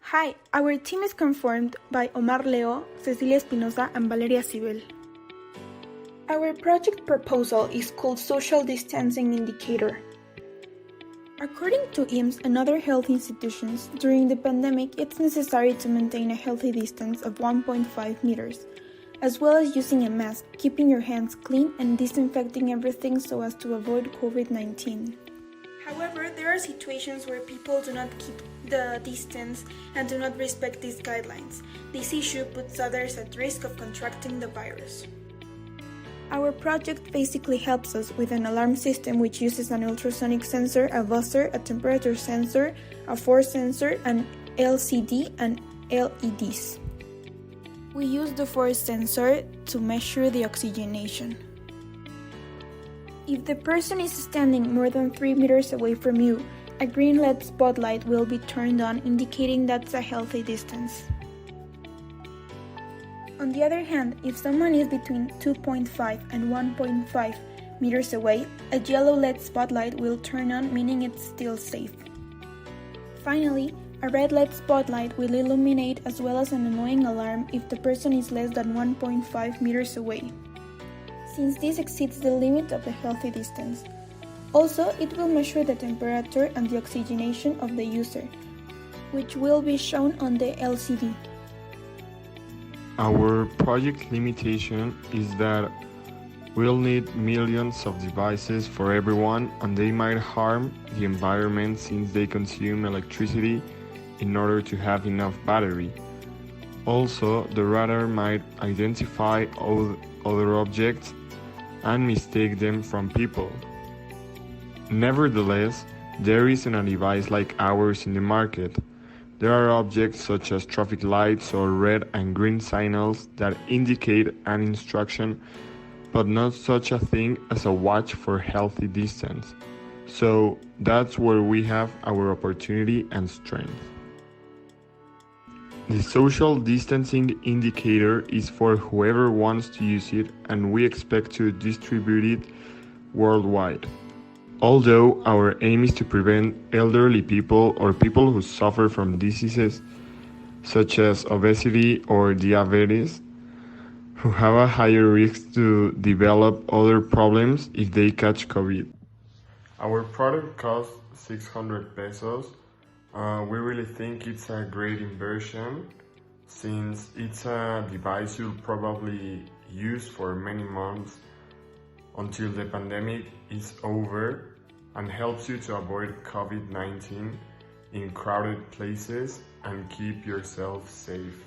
Hi, our team is conformed by Omar, Cecilia, Espinosa, and Valeria, Sibel. Our project proposal is called Social Distancing Indicator. According to IMSS and other health institutions, during the pandemic it's necessary to maintain a healthy distance of 1.5 meters, as well as using a mask, keeping your hands clean and disinfecting everything so as to avoid COVID-19. However, there are situations where people do not keep the distance and do not respect these guidelines. This issue puts others at risk of contracting the virus. Our project basically helps us with an alarm system which uses an ultrasonic sensor, a buzzer, a temperature sensor, a force sensor, an LCD, and LEDs. We use the force sensor to measure the oxygenation. If the person is standing more than 3 meters away from you, a green LED spotlight will be turned on, indicating that's a healthy distance. On the other hand, if someone is between 2.5 and 1.5 meters away, a yellow LED spotlight will turn on, meaning it's still safe. Finally, a red LED spotlight will illuminate as well as an annoying alarm if the person is less than 1.5 meters away, since this exceeds the limit of the healthy distance. Also, it will measure the temperature and the oxygenation of the user, which will be shown on the LCD. Our project limitation is that we'll need millions of devices for everyone, and they might harm the environment since they consume electricity in order to have enough battery. Also, the radar might identify other objects and mistake them from people. Nevertheless, there isn't a device like ours in the market. There are objects such as traffic lights or red and green signals that indicate an instruction, but not such a thing as a watch for healthy distance. So that's where we have our opportunity and strength. The social distancing indicator is for whoever wants to use it, and we expect to distribute it worldwide. Although our aim is to prevent elderly people or people who suffer from diseases such as obesity or diabetes, who have a higher risk to develop other problems if they catch COVID. Our product costs 600 pesos. We really think it's a great inversion since it's a device you'll probably use for many months until the pandemic is over, and helps you to avoid COVID-19 in crowded places and keep yourself safe.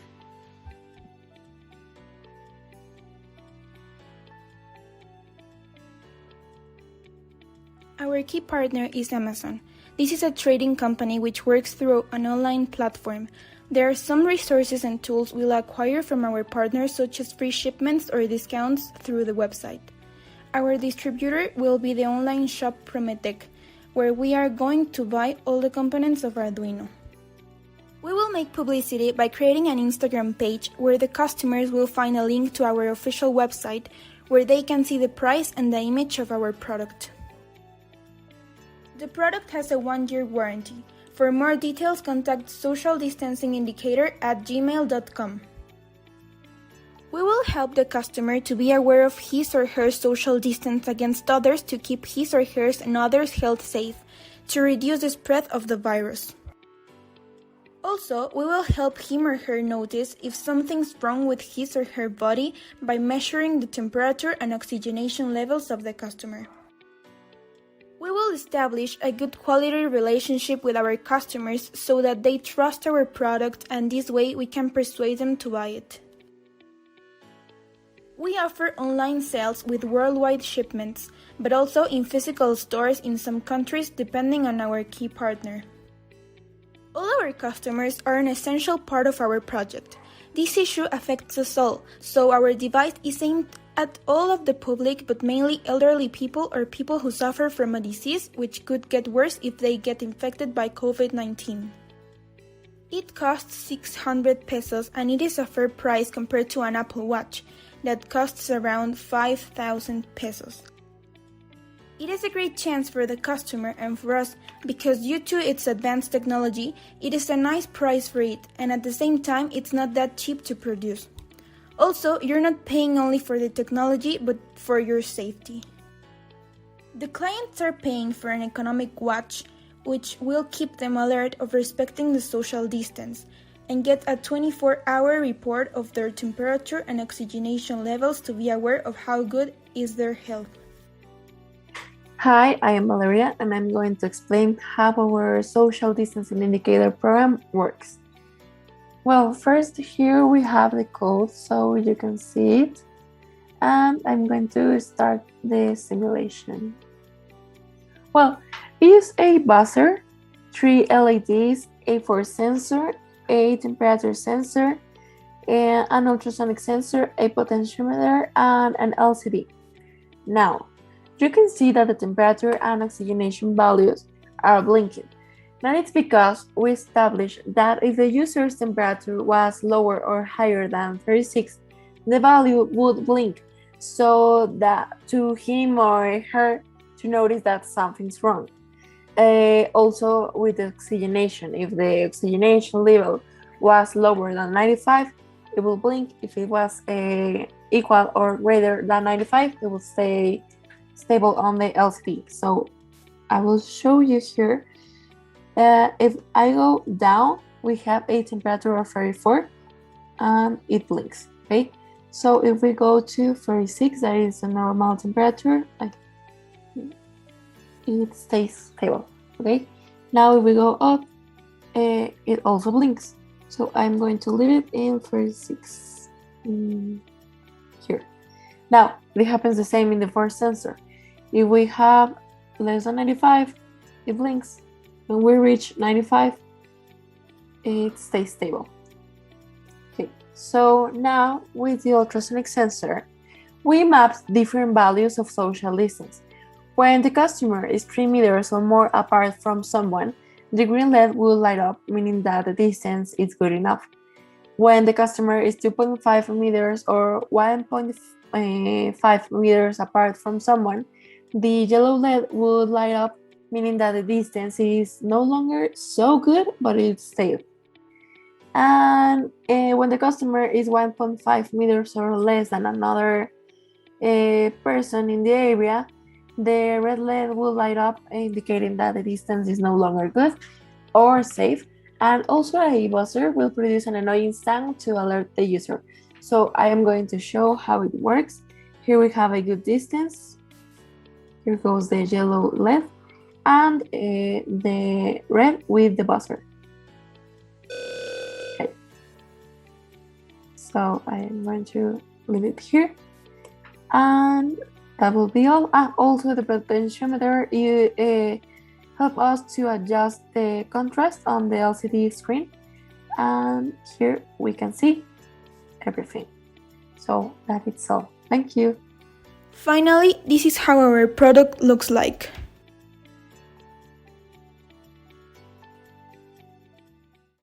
Our key partner is Amazon. This is a trading company which works through an online platform. There are some resources and tools we'll acquire from our partners, such as free shipments or discounts through the website. Our distributor will be the online shop Prometec, where we are going to buy all the components of Arduino. We will make publicity by creating an Instagram page where the customers will find a link to our official website where they can see the price and the image of our product. The product has a 1-year warranty. For more details, contact socialdistancingindicator@gmail.com. We will help the customer to be aware of his or her social distance against others to keep his or hers and others' health safe, to reduce the spread of the virus. Also, we will help him or her notice if something's wrong with his or her body by measuring the temperature and oxygenation levels of the customer. We will establish a good quality relationship with our customers so that they trust our product, and this way we can persuade them to buy it. We offer online sales with worldwide shipments, but also in physical stores in some countries depending on our key partner. All our customers are an essential part of our project. This issue affects us all, so our device is aimed at all of the public, but mainly elderly people or people who suffer from a disease which could get worse if they get infected by COVID-19. It costs 600 pesos and it is a fair price compared to an Apple Watch that costs around 5,000 pesos. It is a great chance for the customer and for us because due to its advanced technology, it is a nice price for it, and at the same time, it's not that cheap to produce. Also, you're not paying only for the technology, but for your safety. The clients are paying for an economic watch, which will keep them alert of respecting the social distance, and get a 24-hour report of their temperature and oxygenation levels to be aware of how good is their health. Hi, I am Valeria, and I'm going to explain how our social distancing indicator program works. Well, first here we have the code so you can see it, and I'm going to start the simulation. Well, use a buzzer, 3 LEDs, a force sensor, a temperature sensor, an ultrasonic sensor, a potentiometer, and an LCD. Now, you can see that the temperature and oxygenation values are blinking. Now it's because we established that if the user's temperature was lower or higher than 36, the value would blink, so that to him or her to notice that something's wrong. Also with the oxygenation, if the oxygenation level was lower than 95, it will blink. If it was equal or greater than 95, it will stay stable on the LCD. So I will show you here. If I go down, we have a temperature of 34 and it blinks. Okay, so if we go to 36, that is a normal temperature, it stays stable. Okay, now if we go up, it also blinks. So I'm going to leave it in 36 here. Now it happens the same in the force sensor. If we have less than 95, it blinks. When we reach 95, it stays stable. Okay, so now with the ultrasonic sensor, we mapped different values of social distance. When the customer is 3 meters or more apart from someone, the green LED will light up, meaning that the distance is good enough. When the customer is 2.5 meters or 1.5 meters apart from someone, the yellow LED would light up, meaning that the distance is no longer so good, but it's safe. And when the customer is 1.5 meters or less than another person in the area, the red LED will light up, indicating that the distance is no longer good or safe. And also a buzzer will produce an annoying sound to alert the user. So I am going to show how it works. Here we have a good distance. Here goes the yellow LED and the red with the buzzer. Okay. So I am going to leave it here. And that will be all. Also the potentiometer help us to adjust the contrast on the LCD screen. And here we can see everything. So that is all. Thank you. Finally, this is how our product looks like.